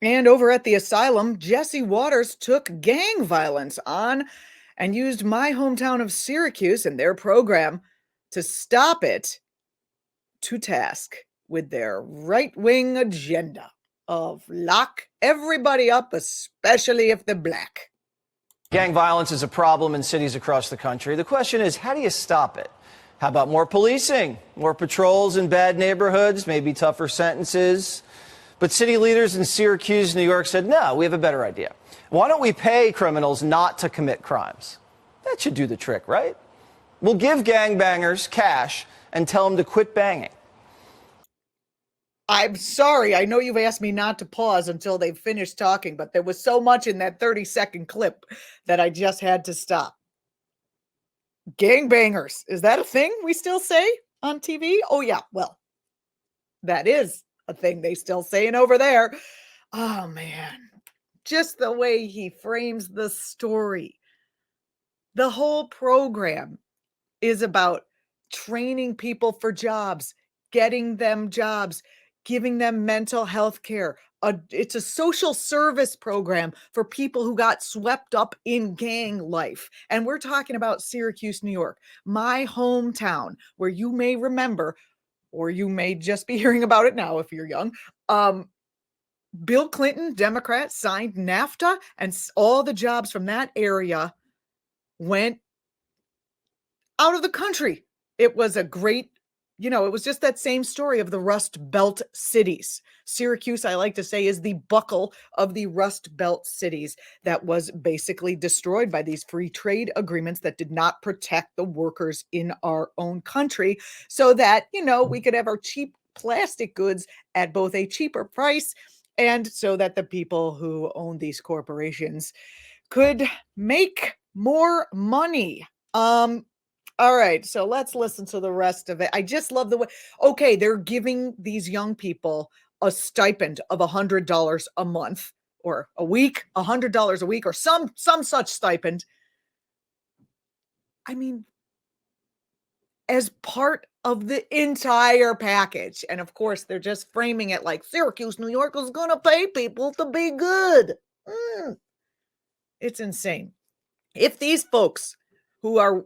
And over at the asylum, Jesse Waters took gang violence on and used my hometown of Syracuse and their program to stop it to task with their right-wing agenda of lock everybody up, especially if they're black. Gang violence is a problem in cities across the country. The question is, how do you stop it? How about more policing, more patrols in bad neighborhoods, maybe tougher sentences? But city leaders in Syracuse, New York said, no, we have a better idea. Why don't we pay criminals not to commit crimes? That should do the trick, right? We'll give gangbangers cash and tell them to quit banging. I'm sorry. I know you've asked me not to pause until they've finished talking, but there was so much in that 30-second clip that I just had to stop. Gangbangers. Is that a thing we still say on TV? Oh, yeah. Well, that is a thing they still saying over there. Oh, man. Just the way he frames the story. The whole program is about training people for jobs, getting them jobs, giving them mental health care. It's a social service program for people who got swept up in gang life. And we're talking about Syracuse, New York, my hometown, where you may remember, or you may just be hearing about it now if you're young. Bill Clinton, Democrat, signed NAFTA, and all the jobs from that area went out of the country. It was a great, it was just that same story of the Rust Belt cities. Syracuse, I like to say, is the buckle of the Rust Belt cities that was basically destroyed by these free trade agreements that did not protect the workers in our own country so that, we could have our cheap plastic goods at both a cheaper price and so that the people who own these corporations could make more money. All right, so let's listen to the rest of it. I just love the way, okay, they're giving these young people a stipend of $100 a month or a week, $100 a week, or some such stipend. I mean, as part of the entire package. And of course, they're just framing it like Syracuse, New York is going to pay people to be good. It's insane. If these folks who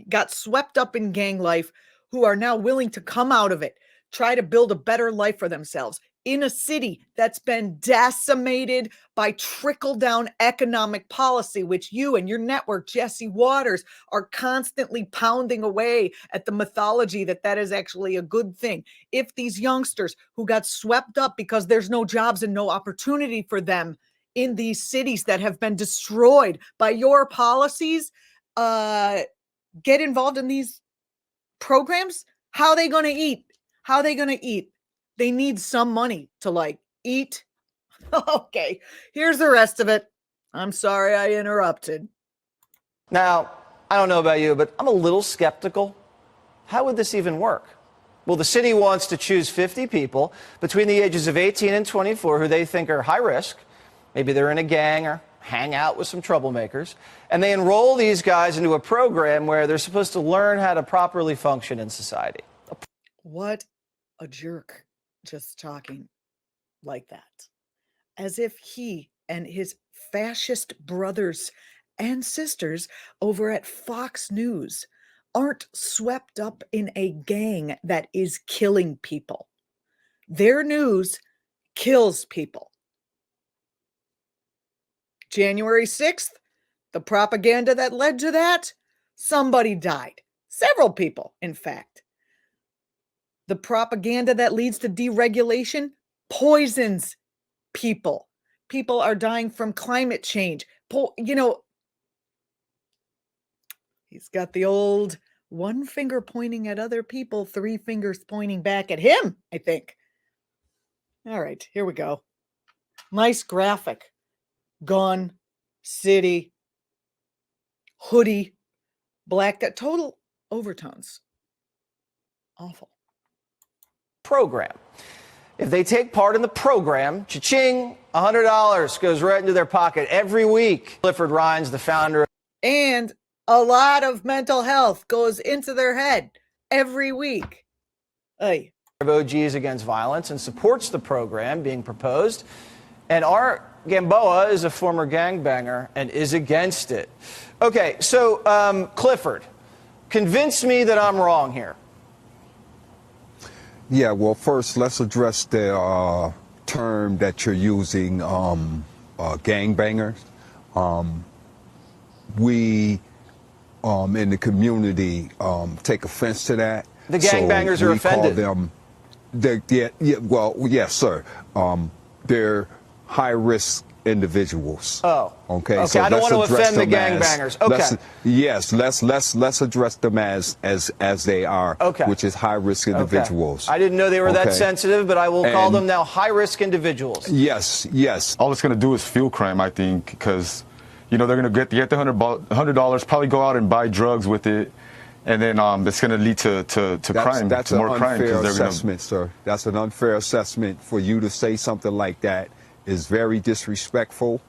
got swept up in gang life, who are now willing to come out of it, try to build a better life for themselves in a city that's been decimated by trickle-down economic policy, which you and your network, Jesse Waters, are constantly pounding away at the mythology that is actually a good thing. If these youngsters who got swept up because there's no jobs and no opportunity for them in these cities that have been destroyed by your policies, get involved in these programs, how are they going to eat? How are they going to eat? They need some money to eat. Okay, here's the rest of it. I'm sorry I interrupted. Now, I don't know about you, but I'm a little skeptical. How would this even work? Well, the city wants to choose 50 people between the ages of 18 and 24 who they think are high risk. Maybe they're in a gang or hang out with some troublemakers, and they enroll these guys into a program where they're supposed to learn how to properly function in society. What a jerk, just talking like that. As if he and his fascist brothers and sisters over at Fox News aren't swept up in a gang that is killing people. Their news kills people. January 6th, the propaganda that led to that, somebody died. Several people, in fact. The propaganda that leads to deregulation poisons people. People are dying from climate change. He's got the old one finger pointing at other people, three fingers pointing back at him, I think. All right, here we go. Nice graphic. Gun, city, hoodie, black, total overtones. Awful. Program. If they take part in the program, cha-ching, $100 goes right into their pocket every week. Clifford Rhines, the founder. And a lot of mental health goes into their head every week. Of OGs Against Violence and supports the program being proposed. And Art Gamboa is a former gangbanger and is against it. Okay, so Clifford, convince me that I'm wrong here. Yeah, well, first, let's address the term that you're using, gangbangers. We in the community take offense to that. The gangbangers are offended. Call them, yes, sir. They're high-risk individuals. Oh, okay. So I don't want to offend the gangbangers. Okay. Let's address them as they are. Okay. Which is high-risk individuals. Okay. I didn't know they were that sensitive, but I will call them now high-risk individuals. Yes. All it's going to do is fuel crime, I think, because they're going to get the $100, probably go out and buy drugs with it, and then it's going to lead to crime. That's to an more crime. unfair assessment, sir. That's an unfair assessment. For you to say something like that is very disrespectful.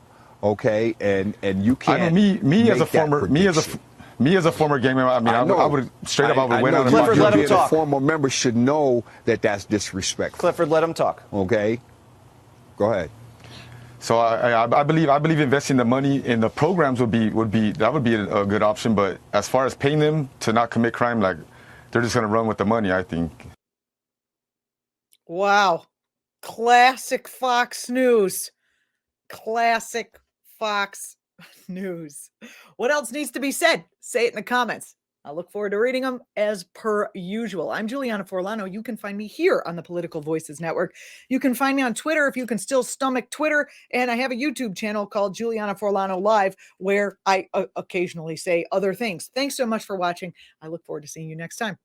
Okay, and you can't. I mean, me as a former gang member. I mean, I would straight up. I would went out and Clifford, let him talk. A former member should know that that's disrespectful. Clifford, let him talk. Okay, go ahead. So I believe investing the money in the programs would be a good option. But as far as paying them to not commit crime, like they're just going to run with the money, I think. Wow. Classic Fox News. Classic Fox News. What else needs to be said? Say it in the comments. I look forward to reading them as per usual. I'm Julianna Forlano. You can find me here on the Political Voices Network. You can find me on Twitter if you can still stomach Twitter. And I have a YouTube channel called Julianna Forlano Live where I occasionally say other things. Thanks so much for watching. I look forward to seeing you next time.